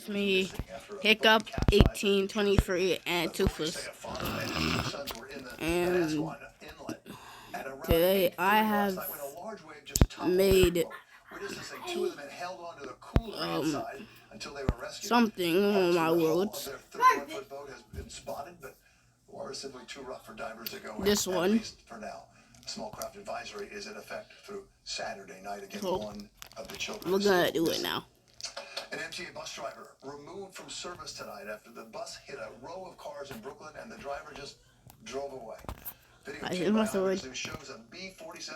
It's me, Hiccup, 1823, and Toothless. And today I have made something on my worlds. This one. Small craft advisory is in effect through Saturday night against one of the children. We're gonna do it now. An MTA bus driver removed from service tonight after the bus hit a row of cars in Brooklyn and the driver just drove away.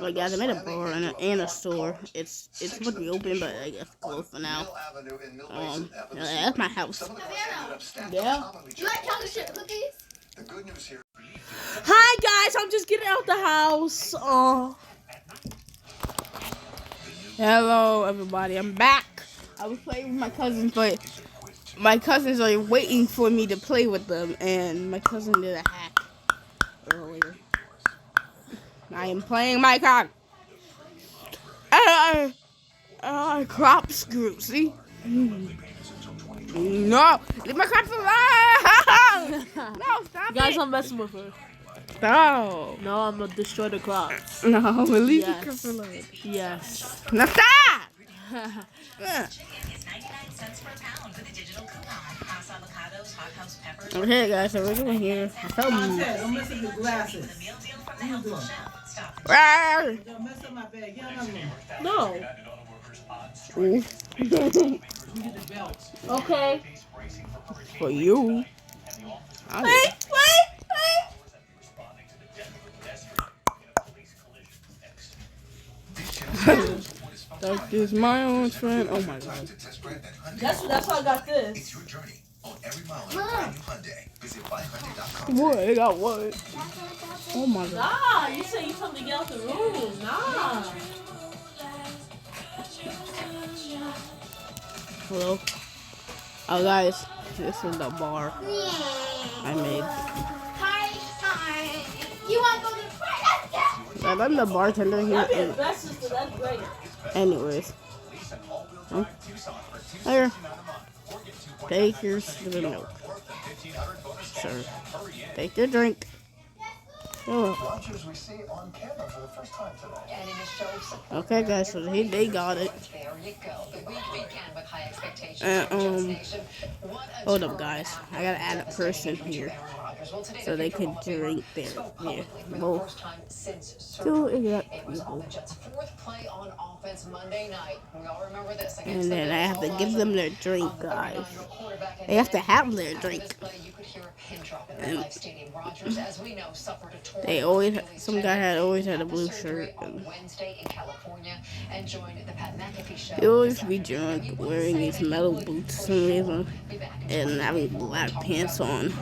Like guys, I made a bar and a store. It's supposed to be open, but I guess closed for now. That's my house. Yeah. You like chocolate chip cookies? The good news here. Hi guys, I'm just getting out the house. Hello everybody, I'm back. I was playing with my cousins, but my cousins are waiting for me to play with them, and my cousin did a hack earlier. I am playing Minecraft. Crop screw, see? No, leave my crops alone! No, stop Guys, it. I'm messing with her. No. No, I'm gonna destroy the crops. No, we'll leave the crops alone. Yes. Now stop! Okay, guys, so we're doing here. Don't mess up your glasses. What are you doing? Don't mess up my bag. Get another one. No. You get the belt. Okay. For you. Wait. That is my own friend. Oh my god. That's why I got this. What? I got what? Oh my god. Nah, you said you told me to get out the room. Nah. Hello? Oh guys, this is the bar I made. Hi. You want to go to the party? I'm the bartender here. That'd be the best sister. That's great. Anyways. Here. Take your milk. Sir. Take your drink. Okay, guys, so they got it. Hold up, guys. I gotta add a person here so they can drink there. Yeah, both. Two exact people. And then I have to give them their drink, guys. They have to have their drink. And they always, some guy had always had a blue shirt. And he always be drunk, wearing these metal boots for some reason, and having black pants on.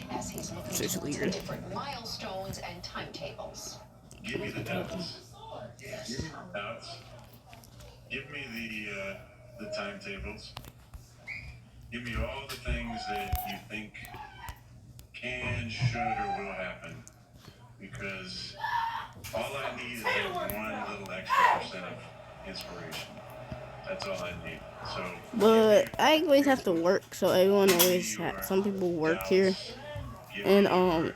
It's just weird. Give me the notes. Yes. Notes. Give me the timetables. Give me all the things that you think can, should, or will happen. Because all I need is like one little extra % of inspiration. That's all I need. So. But I always have to work, so everyone always some people work here. And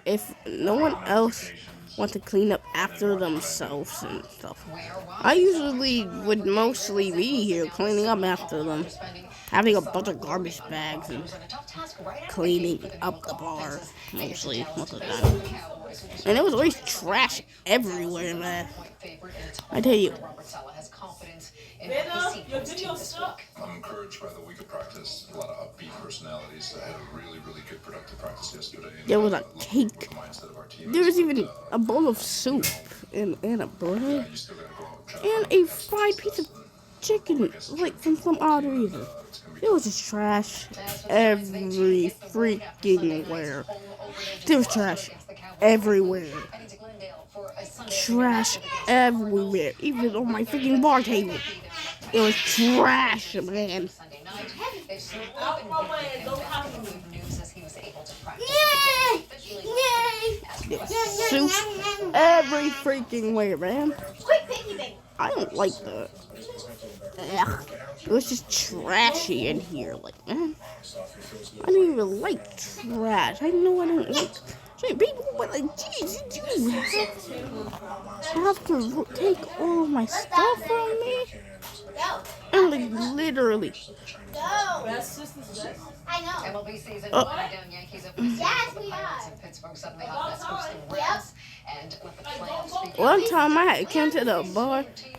if no one else wants to clean up after themselves and stuff, I usually would mostly be here cleaning up after them, having a bunch of garbage bags and cleaning up the bar mostly most of the time. And there was always trash everywhere, man. I tell you. I'm encouraged by the week of practice. A lot of upbeat personalities. I had a really, really good productive practice yesterday. There was a cake. There was even a bowl of soup and a bread and a fried piece of chicken, like from some odd reason. It was just trash every freaking where. There was trash everywhere. Trash everywhere, even on my freaking bar table. It was trash, man. Soup every freaking way, man. I don't like that. Ugh. It was just trashy in here. Like, man, I didn't even like trash. I know I don't like people, but like, geez, you have to take all of my stuff from me? And like, literally. Best sisters best. I know. MLB season winding down. Yankees have Yes, we Pirates are. and Pittsburgh suddenly hot mess hosting Reds. And with the playoffs beginning, One time I had came to the bar. to see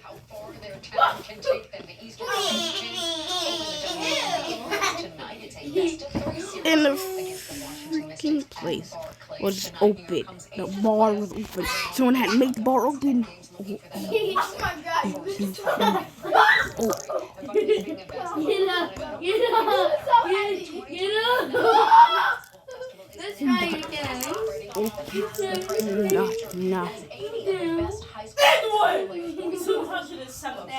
how far their talent can take them. The Eastern Conference champs open the WNBA tonight. It's a best-of-3 series And the against the Washington freaking Mystics at place Barclays. was Tonight, open. New York comes The Asian bar players was open. and Someone had made the bar open. games looking for the number one seed. Let's try again. No.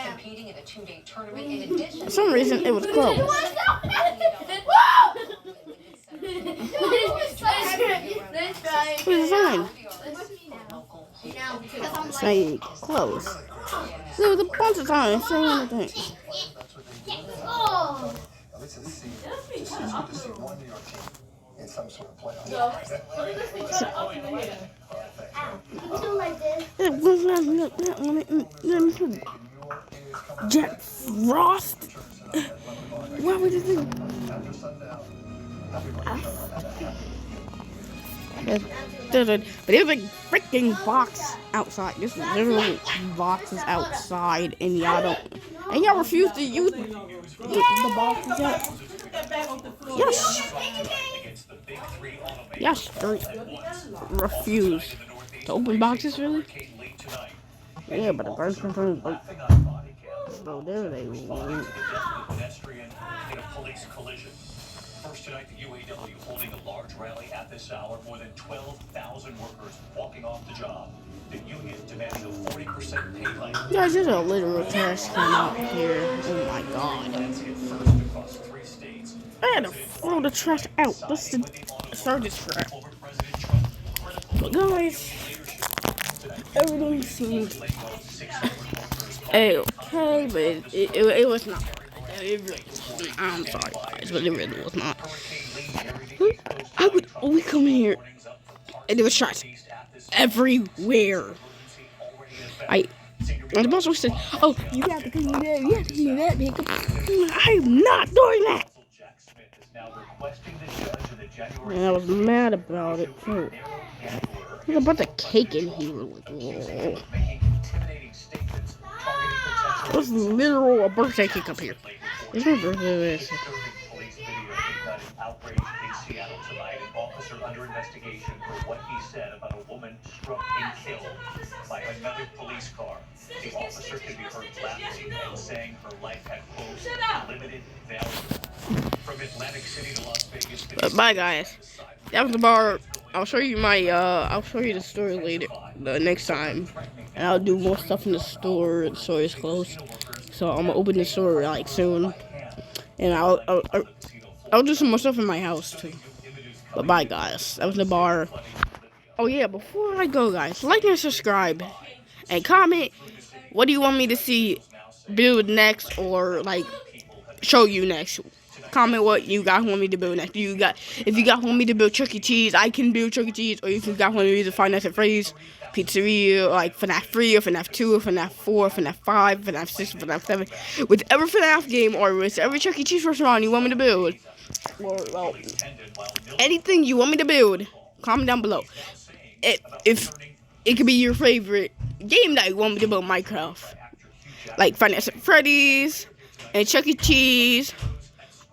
Competing in a 2-day tournament in addition For some reason, it was closed. Let's try It was fine. again. Say closed. There was a bunch of times saying anything. Oh. At least it's good to see one New York team in some sort of playoff. Jack Frost? Why would you think? But there's a freaking box outside. There's literally boxes outside, and y'all refuse to use the boxes yet. Yes. Yes, straight refuse to open boxes, really? Yeah, but the person from like, so there they went. First tonight, the UAW holding a large rally at this hour. More than 12,000 workers walking off the job. The union demanding a 40% pay hike. Guys, there's a literal trash can out here. Oh my god. That's hit first across 3 states. I had to throw the trash out. This is start this crap. Former President Trump critical But guys, everything seemed okay, but it was not. It really, I'm sorry, guys, but it really was not. I would always come here, and there was shots everywhere. And the boss always said, "Oh, you have to clean that. You have to clean that, hiccup." I'm not doing that. And I was mad about it too. There's a bunch of cake in here. Like, whoa. There's literal a birthday cake up here. There's no birthday. Police video ignited outrage in Seattle tonight. An officer under investigation for what he said about a woman struck and killed by another police car. The officer can be heard laughing and saying her life had, quote, limited value. From Atlantic City to Las Vegas. But bye, guys. That was the bar. I'll show you I'll show you the store later, the next time. And I'll do more stuff in the store. The store is closed. So I'm gonna open the store like soon. And I'll do some more stuff in my house too. But bye, guys. That was the bar. Oh yeah, before I go, guys, like and subscribe. And comment what do you want me to see build next, or like show you next. Comment what you guys want me to build next. If you guys want me to build Chuck E. Cheese, I can build Chuck E. Cheese. Or if you guys want me to Five Nights at Freddy's Pizzeria, like FNAF 3 or FNAF 2 or FNAF 4 or FNAF 5, FNAF 6 or FNAF 7, whichever FNAF game or whichever Chuck E. Cheese restaurant you want me to build, or well, anything you want me to build, comment down below. If it could be your favorite game that you want me to build Minecraft, like Five Nights at Freddy's and Chuck E. Cheese,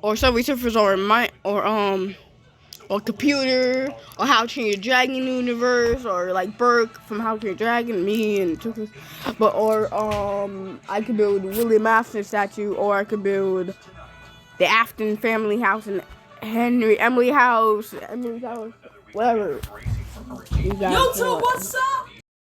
or Subway Surfers, or computer, or How to Train Your Dragon universe, or like Burke from How to Train Your Dragon, me and Toothless. But I could build William Afton statue, or I could build the Afton family house and Emily house, whatever. You guys YouTube, what's up?